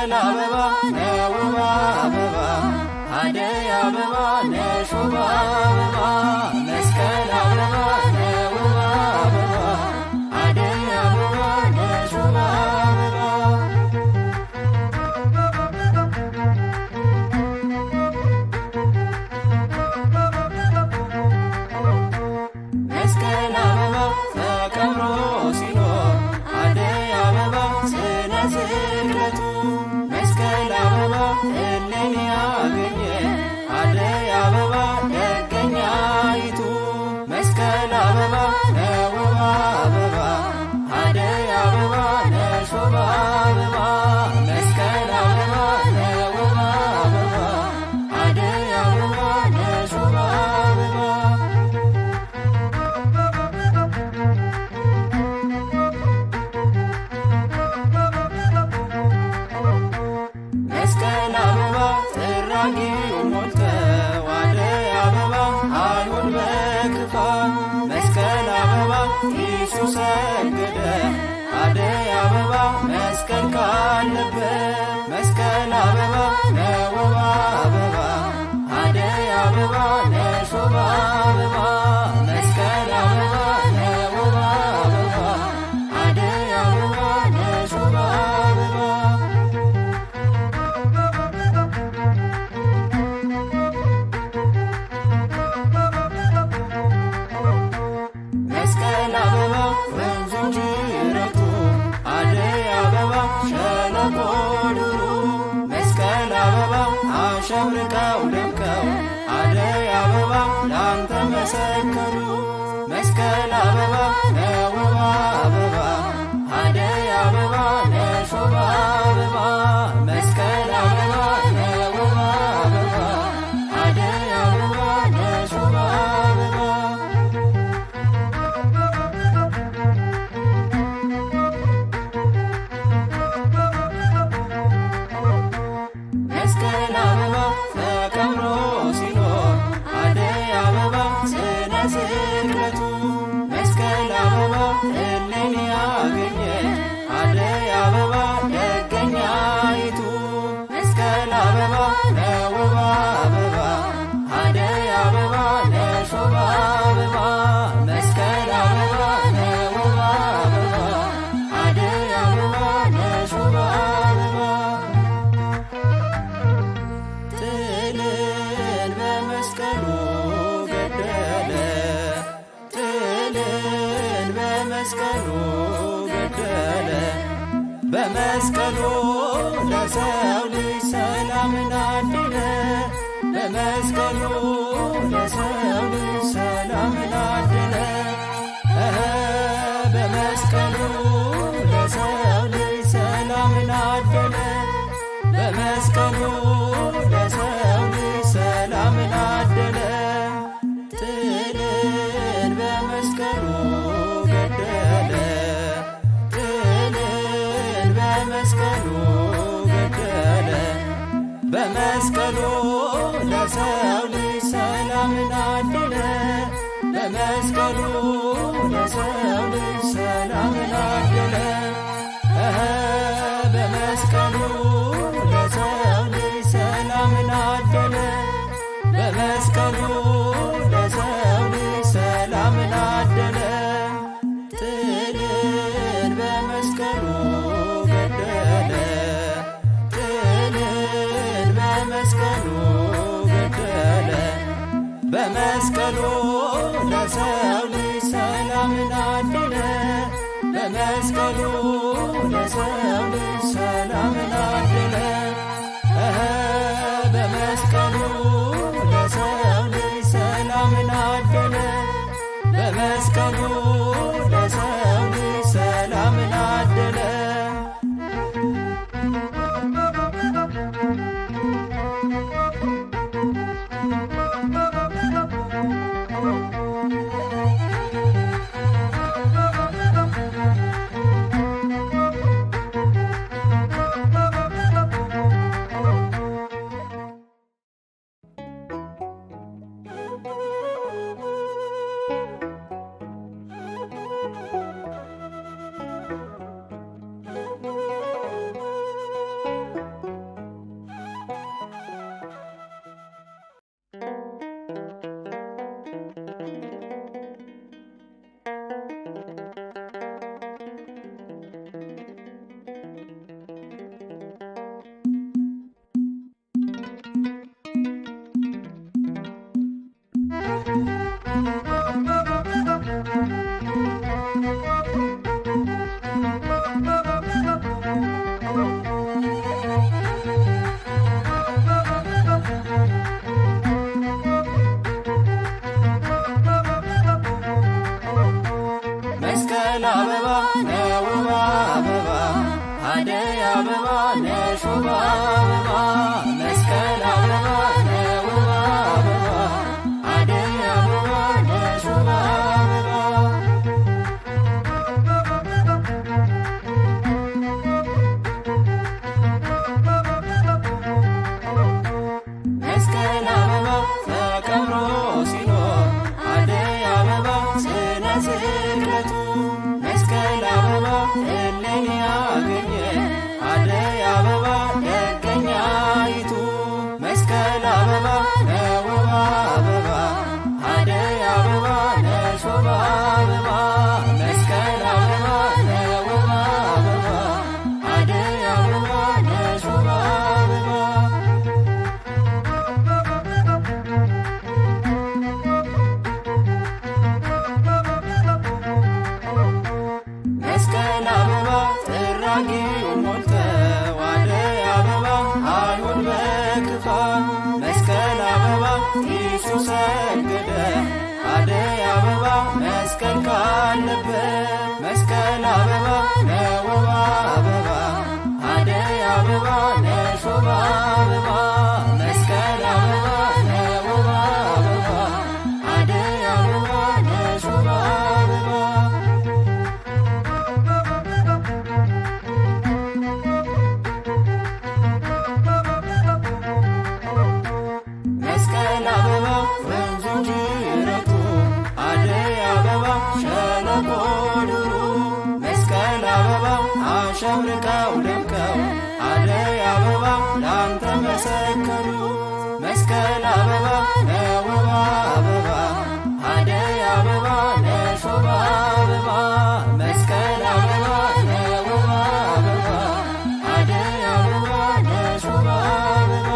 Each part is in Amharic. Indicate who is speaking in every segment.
Speaker 1: መስቀል አበባ ነው ውብ አበባ አደይ አበባ ነሽ ውብ አበባ መስቀል አበባ ነው ውብ አበባ አደይ አበባ ነሽ ውብ አበባ መስቀል አበባ ተከብሮ ሲኖር አደይ አበባ ስነ ስቅለቱ መስቀል አበባ እሌኒ ያገኘ አደይ አበባ ደገኛይቱ መስቀል አበባ ነው ውብ አበባ አደይ አበባ ነሽ ውብ አበባ መስቀል አበባ ነው ውብ አበባ አደይ አበባ ነሽ ውብ አበባ መስቀል አበባ ጥራጊው ሞልተው አደይ አበባ አይሁድ በክፋት መስቀል አበባ ኪሱ ሰገደ አደይ አበባ መስቀል ካለበት መስቀል አበባ ነው ውብ አበባ አደይ አበባ ነሽ ውብ አበባ መስቀል አበባ ነው ውብ አበባ አደይ አበባ ነሽ ውብ አበባ መስቀል አበባ ወንዙ ጅረቱ አደይ አበባ ሸለቆ ዱሩ መስቀል አበባ አሸብርቀው ደምቀው አደይ አበባ ላንተ መሰከሩ መስቀል አበባ ነው ውብ አበባ አደይ አበባ ነሽ ውብ አበባ መስቀል አበባ ነው ውብ አበባ አደይ አበባ ነሽ ውብ አበባ መስቀል አበባ ተከብሮ ሲኖር አደይ አበባ ስነ ስቅለቱ መስቀል አበባ እሌኒ ያገኘ አደይ አበባ ደገኛይቱ መስቀል አበባ ነው ውብ አበባ አደይ አበባ ነሽ ውብ አበባ መስቀል አበባ ነው ውብ አበባ አደይ አበባ ነሽ ውብ አበባ ጥልን በመስቀሉ ገደለ ጥልን በመስቀሉ ገደለ በመስቀሉ ለሰው ልጅ ሰላምን አደለ በመስቀሉ ለሰው ልጅ ሰላምን አደለ በመስቀሉ ለሰው ልጅ ሰላምን አደለ በመስቀሉ ለሰው ልጅ ሰላምን አደለ ጥልን በመስቀሉ ገደለ ጥልን በመስቀሉ ገደለ በመስቀሉ ለሰው ልጅ ሰላምን አደለ በመስቀሉ ለሰው ልጅ ሰላምን አደለ በመስቀሉ ለሰው ልጅ ሰላምን አደለ በመስቀሉ ለሰው ልጅ ሰላምን አደለ ጥልን በመስቀሉ ገደለ ጥልን በመስቀሉ ገደለ በመስቀሉ ለሰው ልጅ ሰላምን አደለ በመስቀሉ ለሰው ልጅ ሰላምን አደለ በመስቀሉ ለሰው ልጅ ሰላምን አደለ በመስቀሉ ለሰው ልጅ ሰላምን አደለ መስቀል አበባ ነውብ አበባ አደይ አበባ ነሽ ውብ አበባ መስቀል አበባ ነውብ አበባ አደይ አበባ ነሽ ውብ አበባ መስቀል አበባ ተከብሮ ሲኖር አደይ አበባ ስነ ስቅለቱ መስቀል አበባ እሌኒ ያገኘ አደይ አበባ ደገኛይቱ መስቀል አበባ ነውብ አበባ አደይ አበባ ነሽ ውብ አበባ መስቀል አበባ ነውብ አበባ አደይ አበባ ነሽ ውብ አበባ መስቀል አበባ ጥራጊው ሞልተው አደይ አበባ አይሁድ በክፋት መስቀል አበባ ጢሱ ሰገደ አደይ አበባ መስቀል ካለበት መስቀል አበባ ነውብ አበባ አደይ አበባ ነሽ ውብ አበባ መስቀል አበባ ነውብ አበባ አደይ አበባ ነሽ ውብ አበባ መስቀል አበባ ወንዙ ጅረቱ አደይ አበባ ሸለቆ ዱሩ መስቀል አበባ አሸብርቀው ደምቀው አደይ አበባ ላንተ መሰከሩ መስቀል አበባ ነውብ አበባ አደይ አበባ ነሽ ውብ አበባ መስቀል አበባ ነውብ አበባ አደይ አበባ ነሽ ውብ አበባ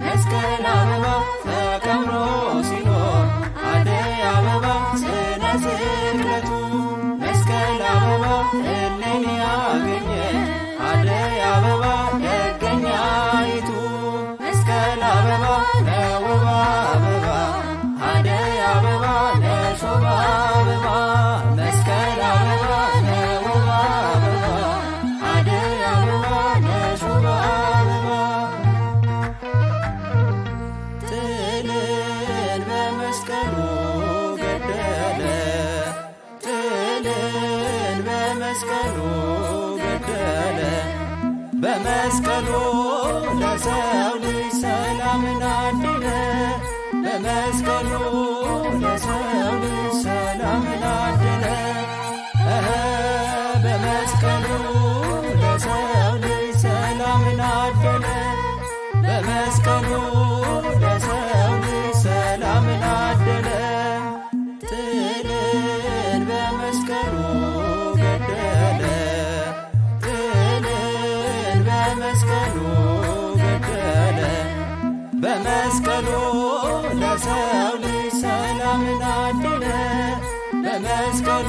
Speaker 1: መስቀል አበባ ተከብሮ ሲኖር አደይ አበባ ስነ ስቅለቱ መስቀል አበባ እሌኒ ያገኘ አደይ አበባ ደገኛይቱ መስቀል አበባ ነውብ አበባ አደይ አበባ ነሽ ውብ አበባ መስቀል አበባ ነውብ አበባ አደይ አበባ ነሽ ውብ አበባ ጥልን በመስቀሉ ገደለ ጥልን በመስቀሉ ገደለ በመስቀሉ ለሰው ልጅ ሰላምን አደለ በመስቀሉ ለሰው ልጅ ሰላምን አደለ በመስቀሉ ለሰው ልጅ ሰላምን አደለ በመስቀሉ ለሰው ልጅ ሰላምን አደለ ጥልን በመስቀሉ ገደለ ጥልን በመስቀሉ ገደለ በመስቀሉ ለሰው ልጅ ሰላምን አደለ በመስቀሉ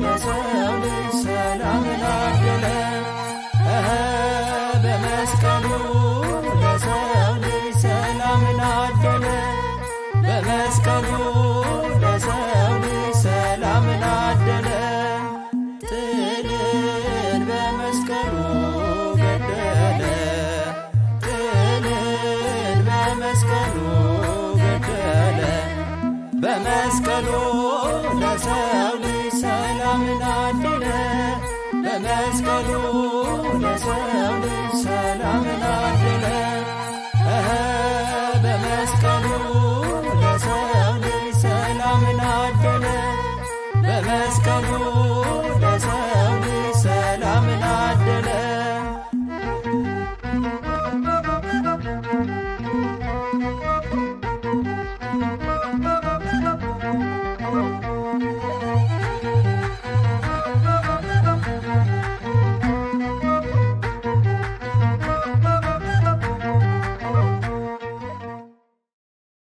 Speaker 1: ለሰው ልጅ ሰላምን አደለ በመስቀሉ ለሰው ልጅ ሰላምን አደለ በመስቀሉ ለሰው ልጅ ሰላምን አደለ ጥልን በመስቀሉ ገደለ ጥልን በመስቀሉ ገደለ በመስቀሉ ለሰው ልጅ ሰላምን አደለ በመስቀሉ